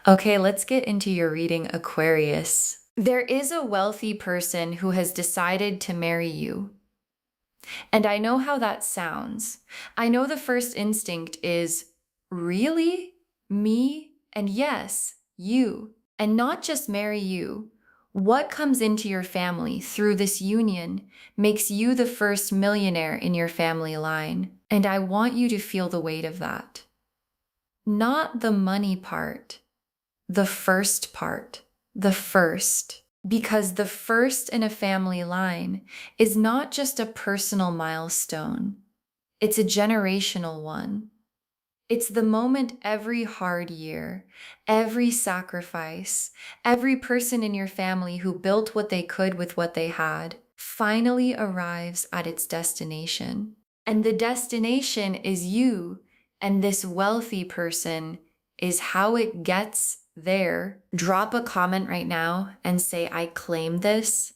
Okay, let's get into your reading, Aquarius. There is a wealthy person who has decided to marry you. And I know how that sounds. I know the first instinct is, really? Me? And yes, you. And not just marry you. What comes into your family through this union makes you the first millionaire in your family line. And I want you to feel the weight of that. Not the money part, the first part, the first. Because the first in a family line is not just a personal milestone, it's a generational one. It's the moment every hard year, every sacrifice, every person in your family who built what they could with what they had finally arrives at its destination. And the destination is you, and this wealthy person is how it gets there. Drop a comment right now and say, I claim this.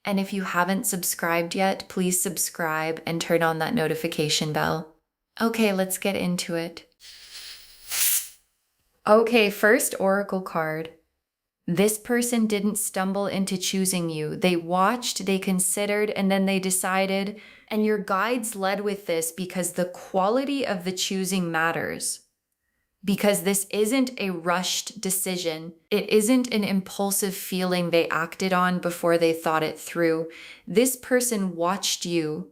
And if you haven't subscribed yet, please subscribe and turn on that notification bell. Okay, let's get into it. Okay, first oracle card. This person didn't stumble into choosing you. They watched, they considered, and then they decided. And your guides led with this because the quality of the choosing matters. Because this isn't a rushed decision. It isn't an impulsive feeling they acted on before they thought it through. This person watched you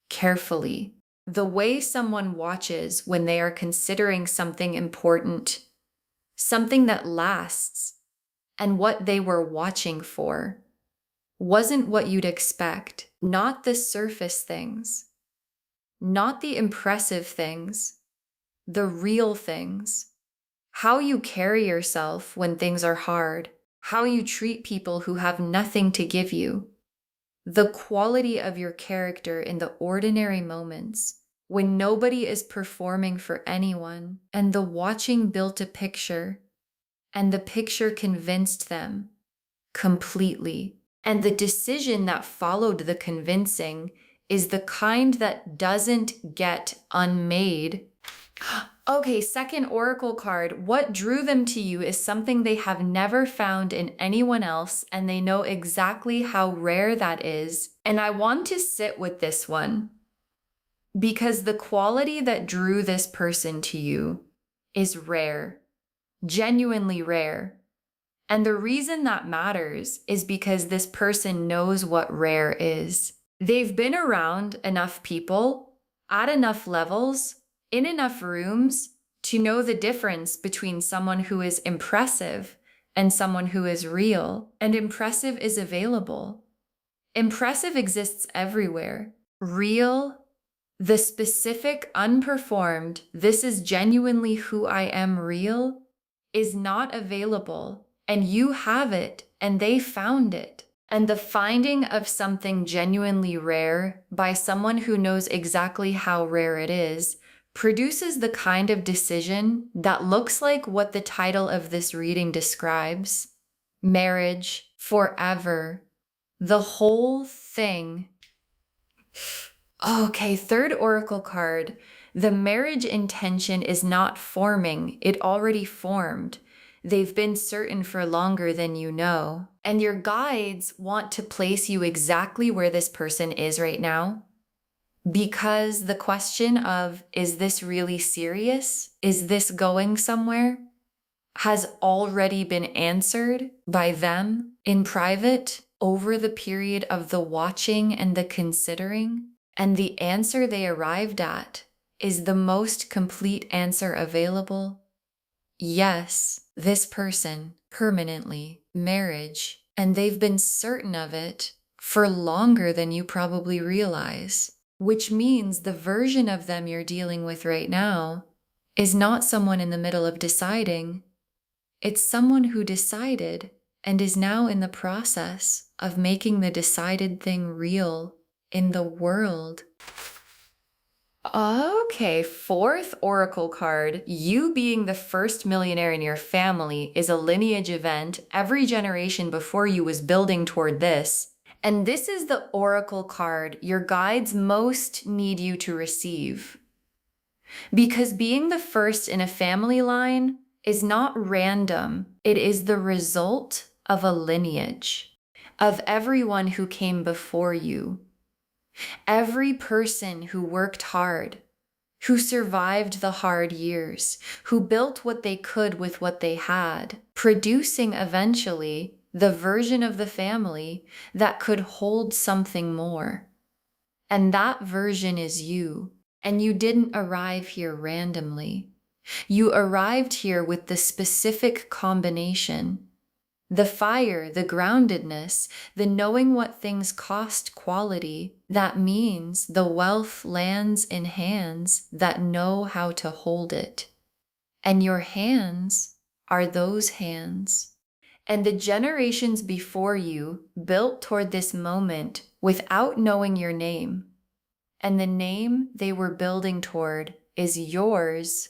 carefully. The way someone watches when they are considering something important, something that lasts, and what they were watching for wasn't what you'd expect. Not the surface things, not the impressive things, the real things. How you carry yourself when things are hard, how you treat people who have nothing to give you, the quality of your character in the ordinary moments when nobody is performing for anyone, and the watching built a picture, and the picture convinced them completely. And the decision that followed the convincing is the kind that doesn't get unmade. Okay, second oracle card. What drew them to you is something they have never found in anyone else, and they know exactly how rare that is. And I want to sit with this one because the quality that drew this person to you is rare, genuinely rare. And the reason that matters is because this person knows what rare is. They've been around enough people at enough levels in enough rooms to know the difference between someone who is impressive and someone who is real. And impressive is available. Impressive exists everywhere. Real, the specific, unperformed, this is genuinely who I am real, is not available. And you have it, and they found it. And the finding of something genuinely rare by someone who knows exactly how rare it is produces the kind of decision that looks like what the title of this reading describes: marriage, forever, the whole thing. Okay, third oracle card. The marriage intention is not forming, it already formed. They've been certain for longer than you know. And your guides want to place you exactly where this person is right now. Because the question of, is this really serious? Is this going somewhere? Has already been answered by them in private over the period of the watching and the considering. And the answer they arrived at is the most complete answer available. Yes, this person, permanently, marriage, and they've been certain of it for longer than you probably realize, which means the version of them you're dealing with right now is not someone in the middle of deciding. It's someone who decided and is now in the process of making the decided thing real in the world. Okay, fourth oracle card. You being the first millionaire in your family is a lineage event. Every generation before you was building toward this. And this is the oracle card your guides most need you to receive. Because being the first in a family line is not random. It is the result of a lineage, of everyone who came before you. Every person who worked hard, who survived the hard years, who built what they could with what they had, producing eventually the version of the family that could hold something more. And that version is you. And you didn't arrive here randomly. You arrived here with the specific combination. The fire, the groundedness, the knowing what things cost quality. That means the wealth lands in hands that know how to hold it. And your hands are those hands. And the generations before you built toward this moment without knowing your name. And the name they were building toward is yours.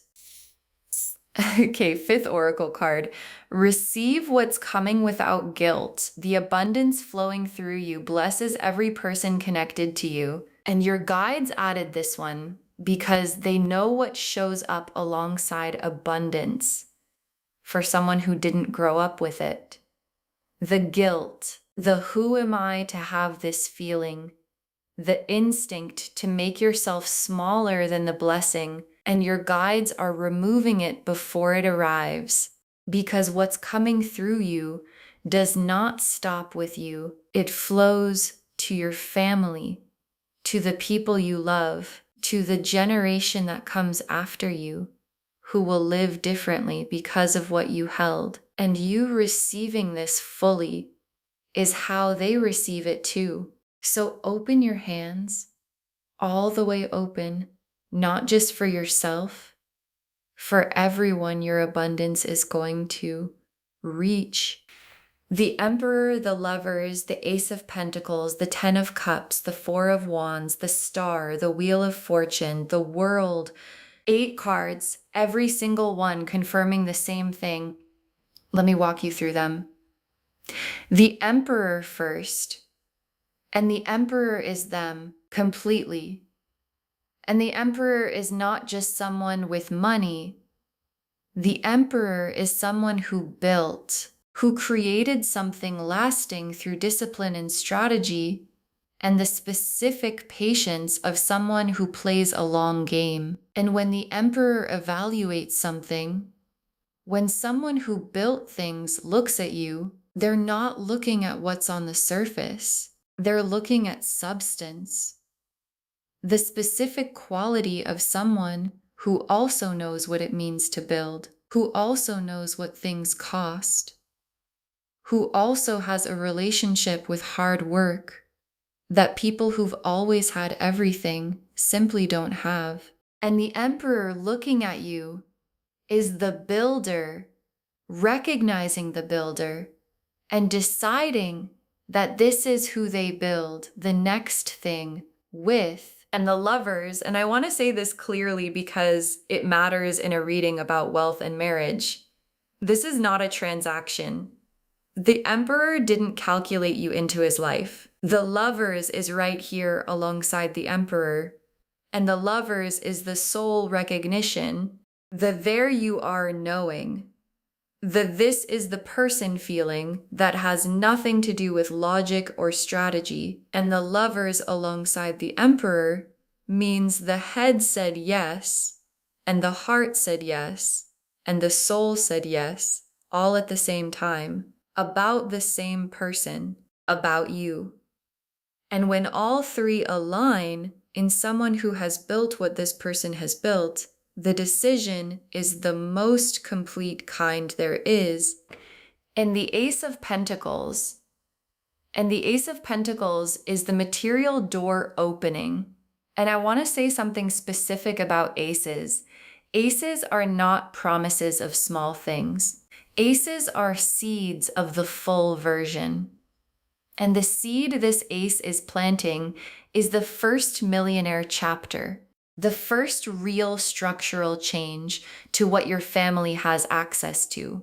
Okay, fifth oracle card. Receive what's coming without guilt. The abundance flowing through you blesses every person connected to you. And your guides added this one because they know what shows up alongside abundance for someone who didn't grow up with it. The guilt, the who am I to have this feeling, the instinct to make yourself smaller than the blessing, and your guides are removing it before it arrives, because what's coming through you does not stop with you. It flows to your family, to the people you love, to the generation that comes after you, who will live differently because of what you held. And you receiving this fully is how they receive it too. So open your hands, all the way open, not just for yourself, for everyone your abundance is going to reach. The Emperor, the Lovers, the Ace of Pentacles, the Ten of Cups, the Four of Wands, the Star, the Wheel of Fortune, the World, 8 cards, every single one confirming the same thing. Let me walk you through them. The Emperor first. And the Emperor is them completely. And the Emperor is not just someone with money. The Emperor is someone who built, who created something lasting through discipline and strategy, and the specific patience of someone who plays a long game. And when the Emperor evaluates something, when someone who built things looks at you, they're not looking at what's on the surface. They're looking at substance, the specific quality of someone who also knows what it means to build, who also knows what things cost, who also has a relationship with hard work that people who've always had everything simply don't have. And the Emperor looking at you is the builder, recognizing the builder and deciding that this is who they build the next thing with. And the Lovers, and I want to say this clearly because it matters in a reading about wealth and marriage. This is not a transaction. The Emperor didn't calculate you into his life. The Lovers is right here alongside the Emperor. And the Lovers is the soul recognition, the there you are knowing. The this is the person feeling that has nothing to do with logic or strategy. And the Lovers alongside the Emperor means the head said yes, and the heart said yes, and the soul said yes, all at the same time, about the same person, about you. And when all three align in someone who has built what this person has built, the decision is the most complete kind there is. And the Ace of Pentacles. And the Ace of Pentacles is the material door opening. And I want to say something specific about aces. Aces are not promises of small things. Aces are seeds of the full version. And the seed this ace is planting is the first Millionaire chapter. The first real structural change to what your family has access to.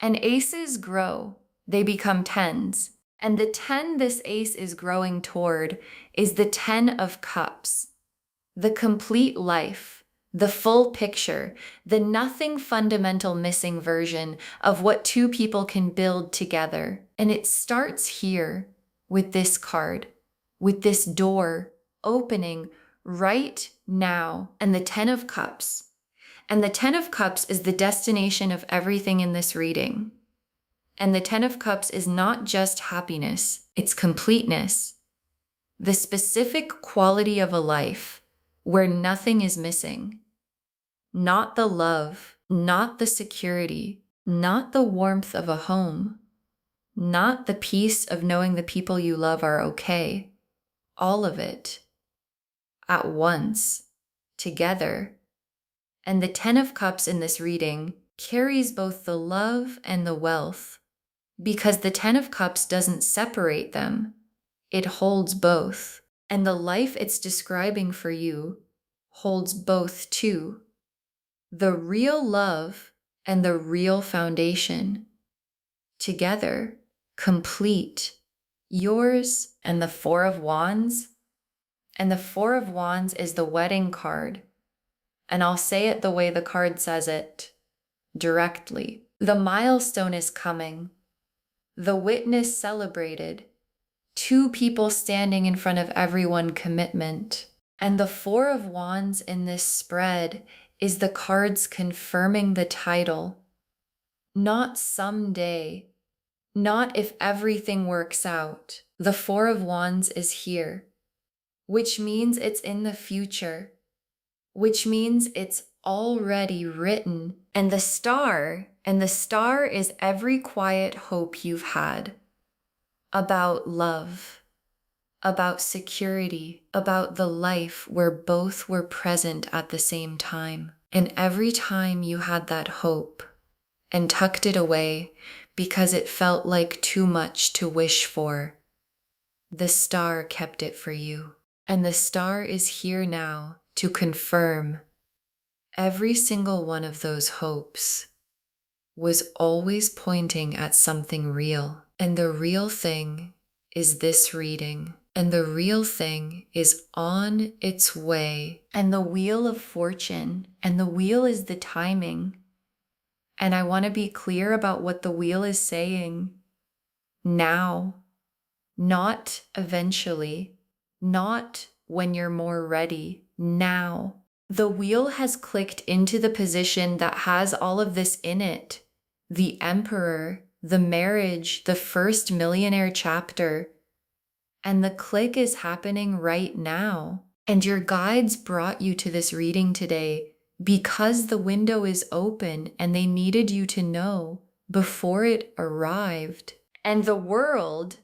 And aces grow, they become 10s. And the 10 this ace is growing toward is the 10 of Cups, the complete life, The full picture, the nothing fundamental missing version of what two people can build together. And it starts here with this card, with this door opening right now, and the 10 of Cups. And the 10 of Cups is the destination of everything in this reading. And the 10 of Cups is not just happiness, it's completeness. The specific quality of a life where nothing is missing. Not the love, not the security, not the warmth of a home, not the peace of knowing the people you love are okay. All of it at once, together. And the 10 of Cups in this reading carries both the love and the wealth, because the 10 of Cups doesn't separate them. It holds both. And the life it's describing for you holds both too. The real love and the real foundation together, complete, yours. And the 4 of Wands. And the 4 of Wands is the wedding card. And I'll say it the way the card says it, directly. The milestone is coming. The witness celebrated. Two people standing in front of everyone, commitment. And the 4 of Wands in this spread is the cards confirming the title. Not someday, not if everything works out. The 4 of Wands is here, which means it's in the future, which means it's already written. And the star is every quiet hope you've had. About love, about security, about the life where both were present at the same time. And every time you had that hope and tucked it away because it felt like too much to wish for, the star kept it for you. And the star is here now to confirm every single one of those hopes was always pointing at something real. And the real thing is this reading. And the real thing is on its way. And the wheel of fortune. And the wheel is the timing. And I want to be clear about what the wheel is saying. Now. Not eventually. Not when you're more ready. Now. The wheel has clicked into the position that has all of this in it. The Emperor, the marriage, the first millionaire chapter. And the click is happening right now. And your guides brought you to this reading today because the window is open and they needed you to know before it arrived. And the world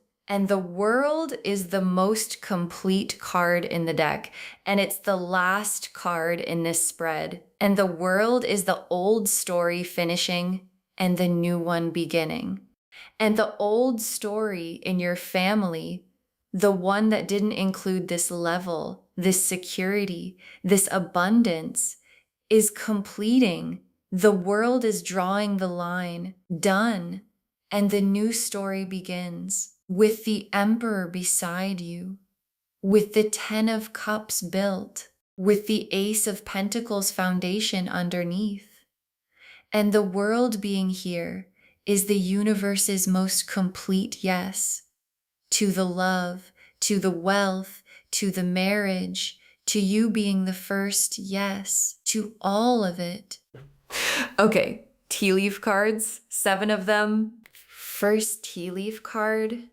is the most complete card in the deck. And it's the last card in this spread. And the world is the old story finishing and the new one beginning. And the old story in your family, the one that didn't include this level, this security, this abundance, is completing. The world is drawing the line, done, and the new story begins with the Emperor beside you, with the 10 of Cups built, with the Ace of Pentacles foundation underneath. And the world being here is the universe's most complete yes to the love, to the wealth, to the marriage, to you being the first yes, to all of it. Okay, tea leaf cards, 7 of them. First tea leaf card,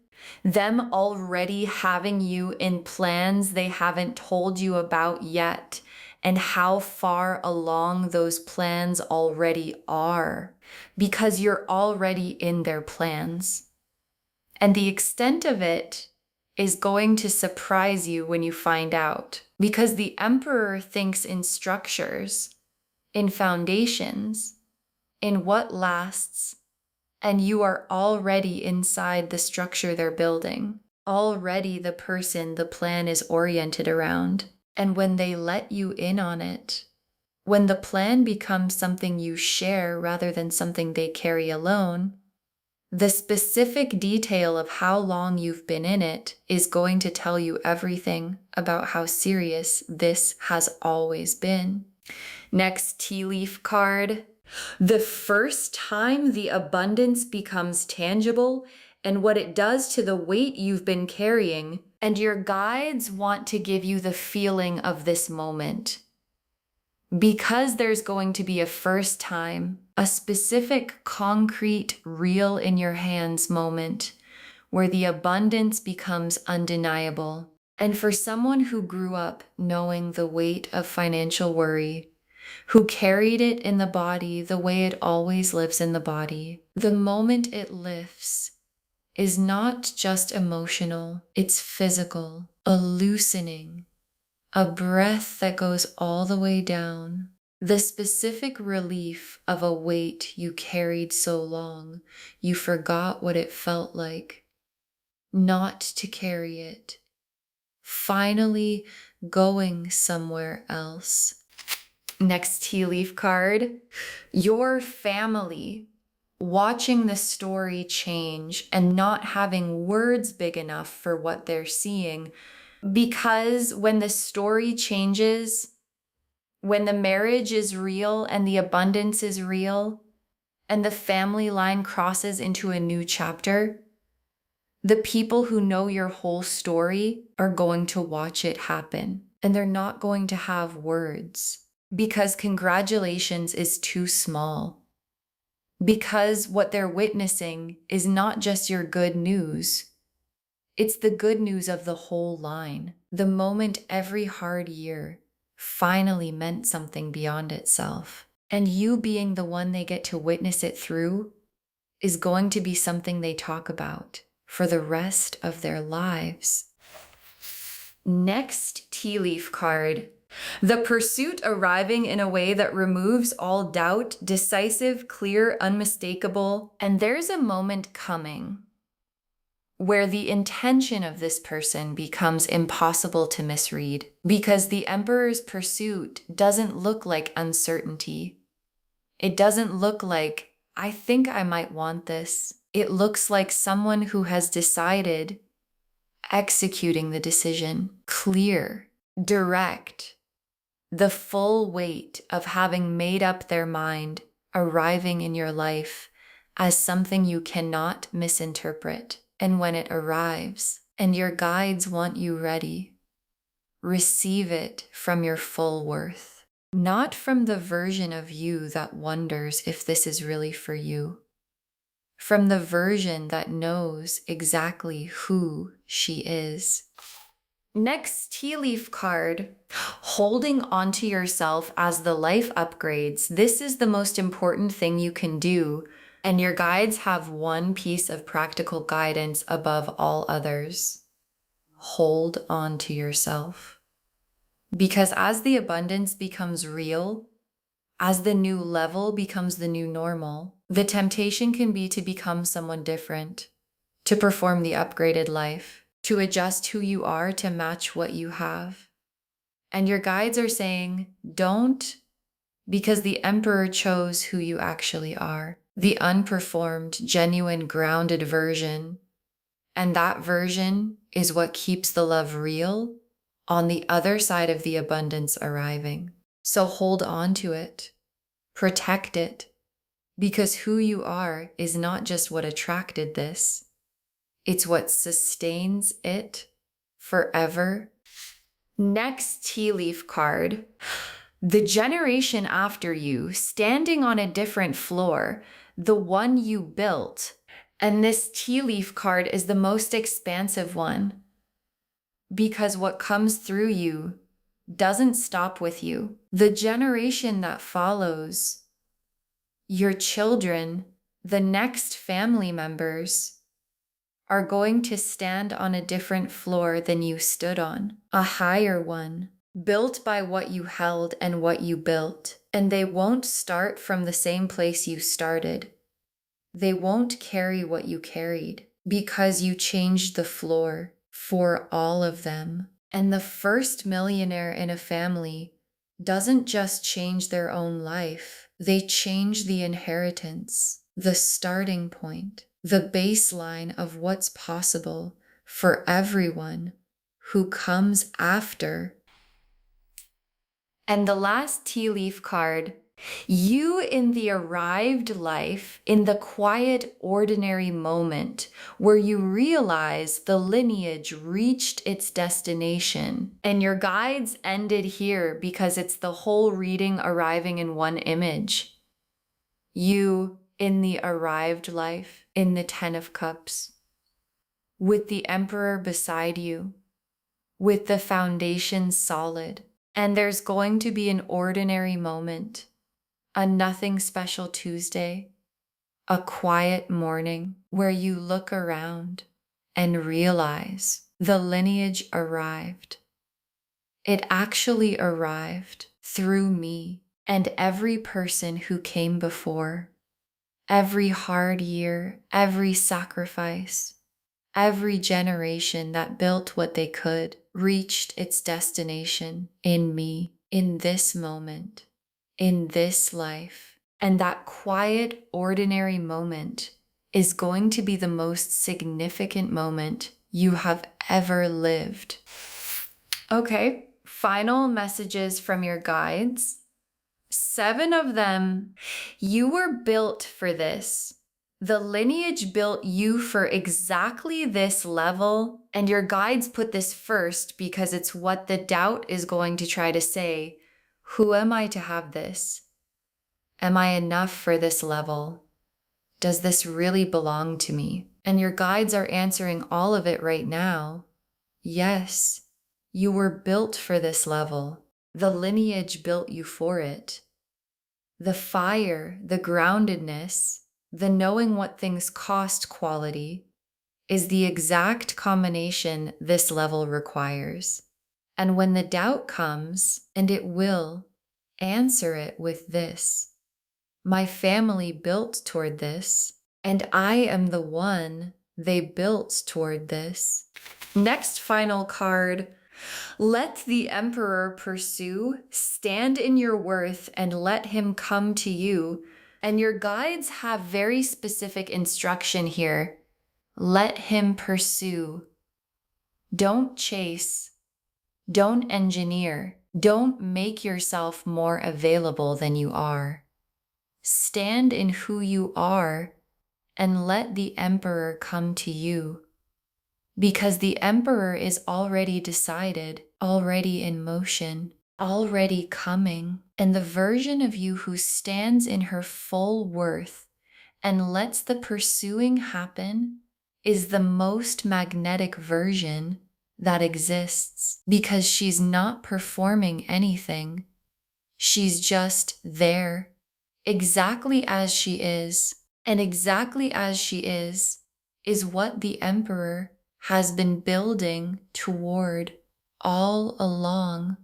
them already having you in plans they haven't told you about yet, and how far along those plans already are, because you're already in their plans. And the extent of it is going to surprise you when you find out, because the Emperor thinks in structures, in foundations, in what lasts, and you are already inside the structure they're building, already the person the plan is oriented around. And when they let you in on it, when the plan becomes something you share rather than something they carry alone, the specific detail of how long you've been in it is going to tell you everything about how serious this has always been. Next tea leaf card. The first time the abundance becomes tangible and what it does to the weight you've been carrying, and your guides want to give you the feeling of this moment. Because there's going to be a first time, a specific, concrete, real in your hands moment where the abundance becomes undeniable. And for someone who grew up knowing the weight of financial worry, who carried it in the body the way it always lives in the body, the moment it lifts is not just emotional, it's physical, a loosening, a breath that goes all the way down. The specific relief of a weight you carried so long, you forgot what it felt like not to carry it. Finally going somewhere else. Next tea leaf card. Your family watching the story change and not having words big enough for what they're seeing. Because when the story changes, when the marriage is real and the abundance is real, and the family line crosses into a new chapter, the people who know your whole story are going to watch it happen, and they're not going to have words because congratulations is too small. Because what they're witnessing is not just your good news, it's the good news of the whole line. The moment every hard year finally meant something beyond itself. And you being the one they get to witness it through is going to be something they talk about for the rest of their lives. Next tea leaf card. The pursuit arriving in a way that removes all doubt, decisive, clear, unmistakable. And there's a moment coming where the intention of this person becomes impossible to misread because the Emperor's pursuit doesn't look like uncertainty. It doesn't look like, I think I might want this. It looks like someone who has decided, executing the decision, clear, direct, the full weight of having made up their mind, arriving in your life as something you cannot misinterpret. And when it arrives and your guides want you ready, receive it from your full worth, not from the version of you that wonders if this is really for you, from the version that knows exactly who she is. Next tea leaf card, holding onto yourself as the life upgrades. This is the most important thing you can do. And your guides have one piece of practical guidance above all others. Hold on to yourself. Because as the abundance becomes real, as the new level becomes the new normal, the temptation can be to become someone different, to perform the upgraded life, to adjust who you are to match what you have. And your guides are saying, don't, because the Emperor chose who you actually are. The unperformed, genuine, grounded version. And that version is what keeps the love real on the other side of the abundance arriving. So hold on to it, protect it, because who you are is not just what attracted this, it's what sustains it forever. Next tea leaf card. The generation after you, standing on a different floor, the one you built. And this tea leaf card is the most expansive one because what comes through you doesn't stop with you. The generation that follows, your children, the next family members, are going to stand on a different floor than you stood on, a higher one, built by what you held and what you built. And they won't start from the same place you started. They won't carry what you carried because you changed the floor for all of them. And the first millionaire in a family doesn't just change their own life. They change the inheritance, the starting point, the baseline of what's possible for everyone who comes after. And the last tea leaf card, you in the arrived life, in the quiet, ordinary moment where you realize the lineage reached its destination. And your guides ended here because it's the whole reading arriving in one image. You in the arrived life, in the Ten of Cups, with the Emperor beside you, with the foundation solid. And there's going to be an ordinary moment, a nothing special Tuesday, a quiet morning where you look around and realize the lineage arrived. It actually arrived through me and every person who came before. Every hard year, every sacrifice, every generation that built what they could reached its destination in me, in this moment, in this life. And that quiet, ordinary moment is going to be the most significant moment you have ever lived. Okay, final messages from your guides. 7 of them, you were built for this. The lineage built you for exactly this level, and your guides put this first because it's what the doubt is going to try to say. Who am I to have this? Am I enough for this level? Does this really belong to me? And your guides are answering all of it right now. Yes, you were built for this level. The lineage built you for it. The fire, the groundedness, the knowing what things cost quality is the exact combination this level requires. And when the doubt comes, and it will, answer it with this. My family built toward this, and I am the one they built toward this. Next final card. Let the Emperor pursue, stand in your worth, and let him come to you. And your guides have very specific instruction here. Let him pursue. Don't chase. Don't engineer. Don't make yourself more available than you are. Stand in who you are and let the Emperor come to you. Because the Emperor is already decided, already in motion, already coming. And the version of you who stands in her full worth and lets the pursuing happen is the most magnetic version that exists. Because she's not performing anything. She's just there, exactly as she is. And exactly as she is what the Emperor has been building toward all along.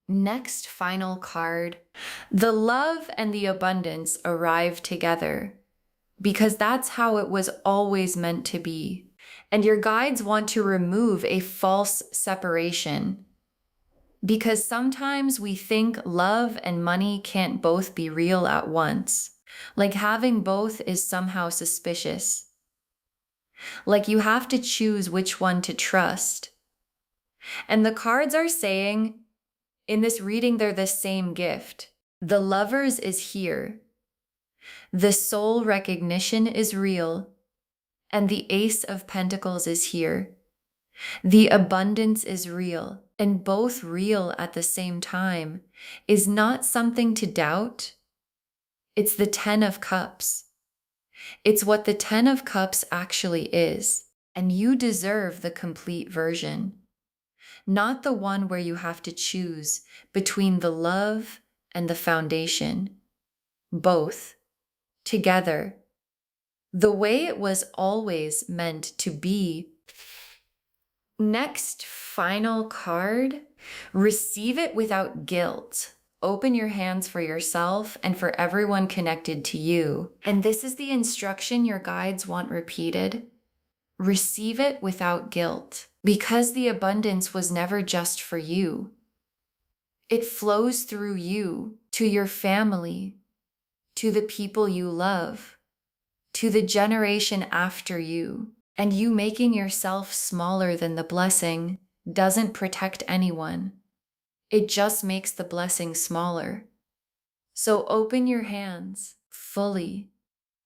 Next final card. The love and the abundance arrive together because that's how it was always meant to be. And your guides want to remove a false separation because sometimes we think love and money can't both be real at once. Like having both is somehow suspicious. Like you have to choose which one to trust. And the cards are saying, in this reading, they're the same gift. The Lovers is here. The soul recognition is real. And the Ace of Pentacles is here. The abundance is real. And both real at the same time is not something to doubt. It's the Ten of Cups. It's what the Ten of Cups actually is. And you deserve the complete version. Not the one where you have to choose between the love and the foundation. Both. Together. The way it was always meant to be. Next, final card. Receive it without guilt. Open your hands for yourself and for everyone connected to you. And this is the instruction your guides want repeated. Receive it without guilt, because the abundance was never just for you. It flows through you, to your family, to the people you love, to the generation after you. And you making yourself smaller than the blessing doesn't protect anyone. It just makes the blessing smaller. So open your hands fully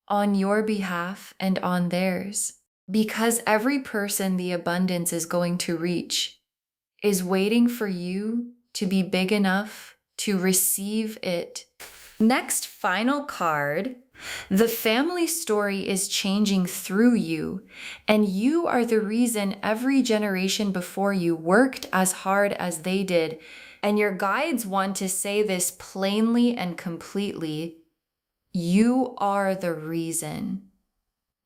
on your behalf and on theirs, because every person the abundance is going to reach is waiting for you to be big enough to receive it. Next, final card. The family story is changing through you, and you are the reason every generation before you worked as hard as they did. And your guides want to say this plainly and completely. You are the reason,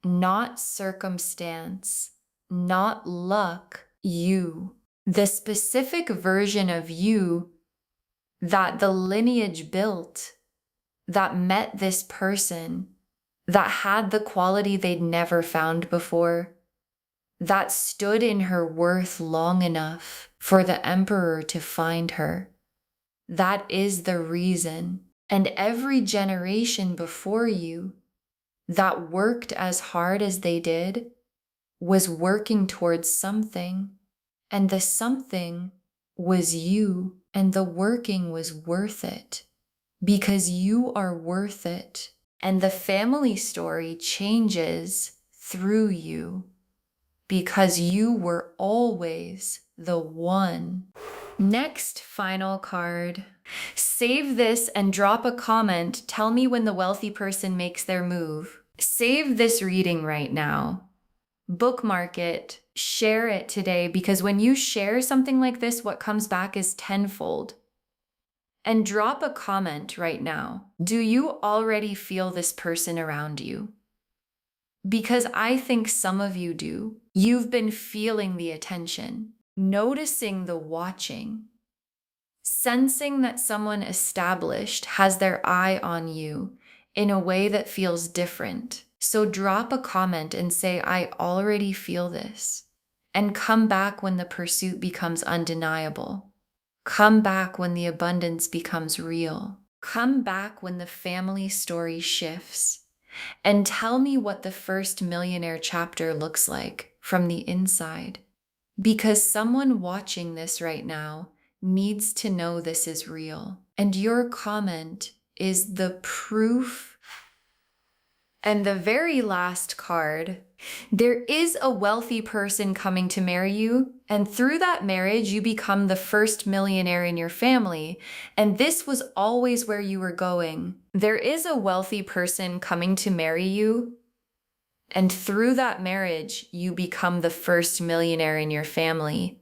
not circumstance, not luck, you. The specific version of you that the lineage built, that met this person, that had the quality they'd never found before, that stood in her worth long enough for the emperor to find her. That is the reason. And every generation before you that worked as hard as they did was working towards something. And the something was you, and the working was worth it. Because you are worth it. And the family story changes through you because you were always the one. Next, final card. Save this and drop a comment. Tell me when the wealthy person makes their move. Save this reading right now. Bookmark it. Share it today, because when you share something like this, what comes back is tenfold. And drop a comment right now. Do you already feel this person around you? Because I think some of you do. You've been feeling the attention, noticing the watching, sensing that someone established has their eye on you in a way that feels different. So drop a comment and say, I already feel this. And come back when the pursuit becomes undeniable. Come back when the abundance becomes real. Come back when the family story shifts. And tell me what the first Millionaire chapter looks like from the inside. Because someone watching this right now needs to know this is real. And your comment is the proof. And the very last card. There is a wealthy person coming to marry you, and through that marriage, you become the first millionaire in your family, and this was always where you were going. There is a wealthy person coming to marry you, and through that marriage, you become the first millionaire in your family.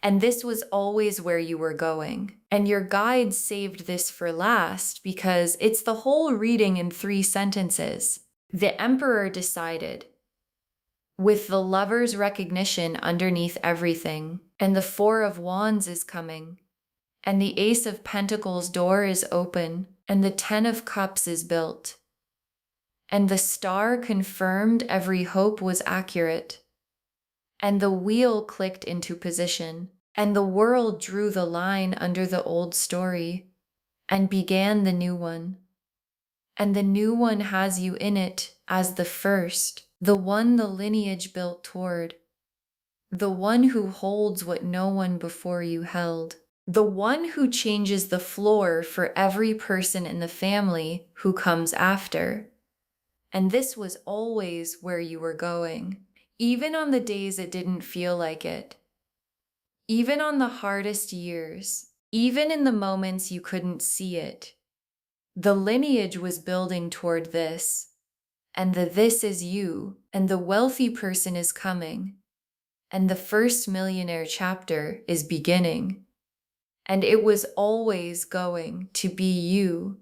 And this was always where you were going. And your guide saved this for last because it's the whole reading in 3 sentences. The emperor decided, with the lover's recognition underneath everything, and the 4 of Wands is coming, and the Ace of Pentacles door is open, and the 10 of Cups is built, and the star confirmed every hope was accurate, and the wheel clicked into position, and the world drew the line under the old story, and began the new one. And the new one has you in it as the first, the one the lineage built toward, the one who holds what no one before you held, the one who changes the floor for every person in the family who comes after. And this was always where you were going, even on the days it didn't feel like it, even on the hardest years, even in the moments you couldn't see it. The lineage was building toward this, and the this is you, and the wealthy person is coming, and the first millionaire chapter is beginning, and it was always going to be you.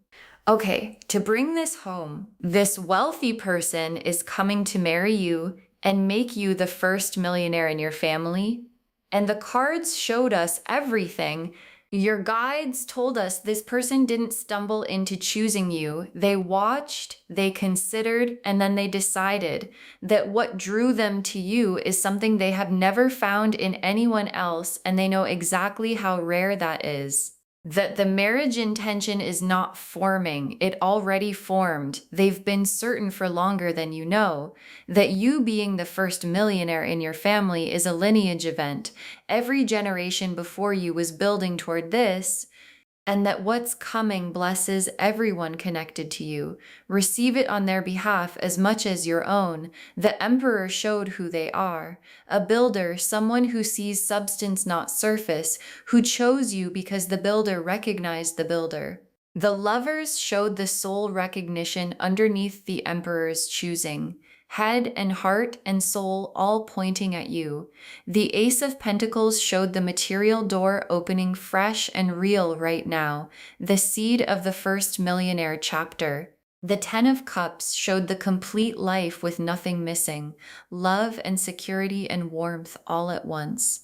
Okay, to bring this home, this wealthy person is coming to marry you and make you the first millionaire in your family, and the cards showed us everything. Your guides told us this person didn't stumble into choosing you. They watched, they considered, and then they decided that what drew them to you is something they have never found in anyone else, and they know exactly how rare that is. That the marriage intention is not forming, it already formed. They've been certain for longer than you know. That you being the first millionaire in your family is a lineage event. Every generation before you was building toward this, and that what's coming blesses everyone connected to you. Receive it on their behalf as much as your own. The emperor showed who they are. A builder, someone who sees substance, not surface, who chose you because the builder recognized the builder. The lovers showed the soul recognition underneath the emperor's choosing. Head and heart and soul all pointing at you. The Ace of Pentacles showed the material door opening fresh and real right now, the seed of the first millionaire chapter. The Ten of Cups showed the complete life with nothing missing, love and security and warmth all at once.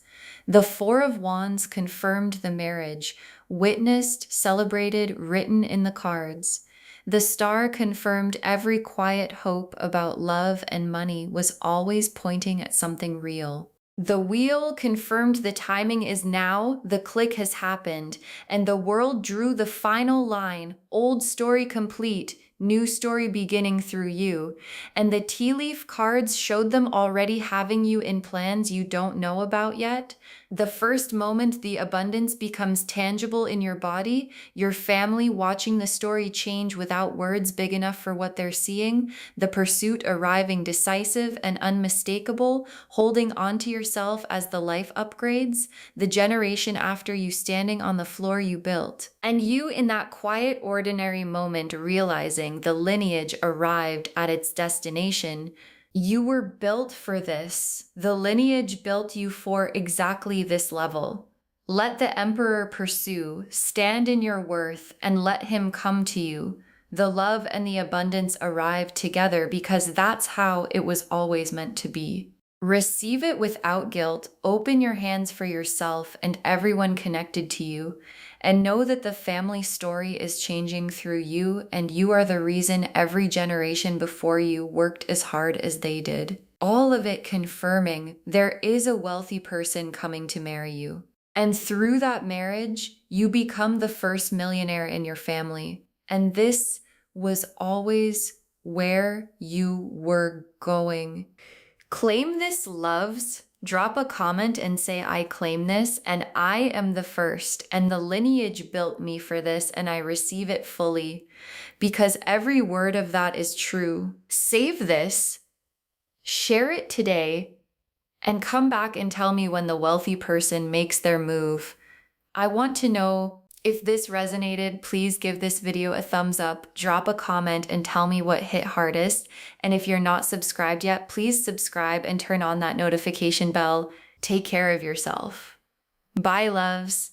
The Four of Wands confirmed the marriage, witnessed, celebrated, written in the cards. The Star confirmed every quiet hope about love and money was always pointing at something real. The Wheel confirmed the timing is now, the click has happened, and the world drew the final line, old story complete, new story beginning through you. And the tea leaf cards showed them already having you in plans you don't know about yet. The first moment the abundance becomes tangible in your body, your family watching the story change without words big enough for what they're seeing, the pursuit arriving decisive and unmistakable, holding on to yourself as the life upgrades, the generation after you standing on the floor you built. And you in that quiet, ordinary moment realizing the lineage arrived at its destination. You were built for this. The lineage built you for exactly this level. Let the emperor pursue, stand in your worth, and let him come to you. The love and the abundance arrive together because that's how it was always meant to be. Receive it without guilt, open your hands for yourself and everyone connected to you, and know that the family story is changing through you, and you are the reason every generation before you worked as hard as they did. All of it confirming there is a wealthy person coming to marry you. And through that marriage, you become the first millionaire in your family. And this was always where you were going. Claim this, loves. Drop a comment and say, I claim this, and I am the first, and the lineage built me for this, and I receive it fully, because every word of that is true. Save this, share it today, and come back and tell me when the wealthy person makes their move. I want to know. If this resonated, please give this video a thumbs up, drop a comment, and tell me what hit hardest. And if you're not subscribed yet, please subscribe and turn on that notification bell. Take care of yourself. Bye, loves.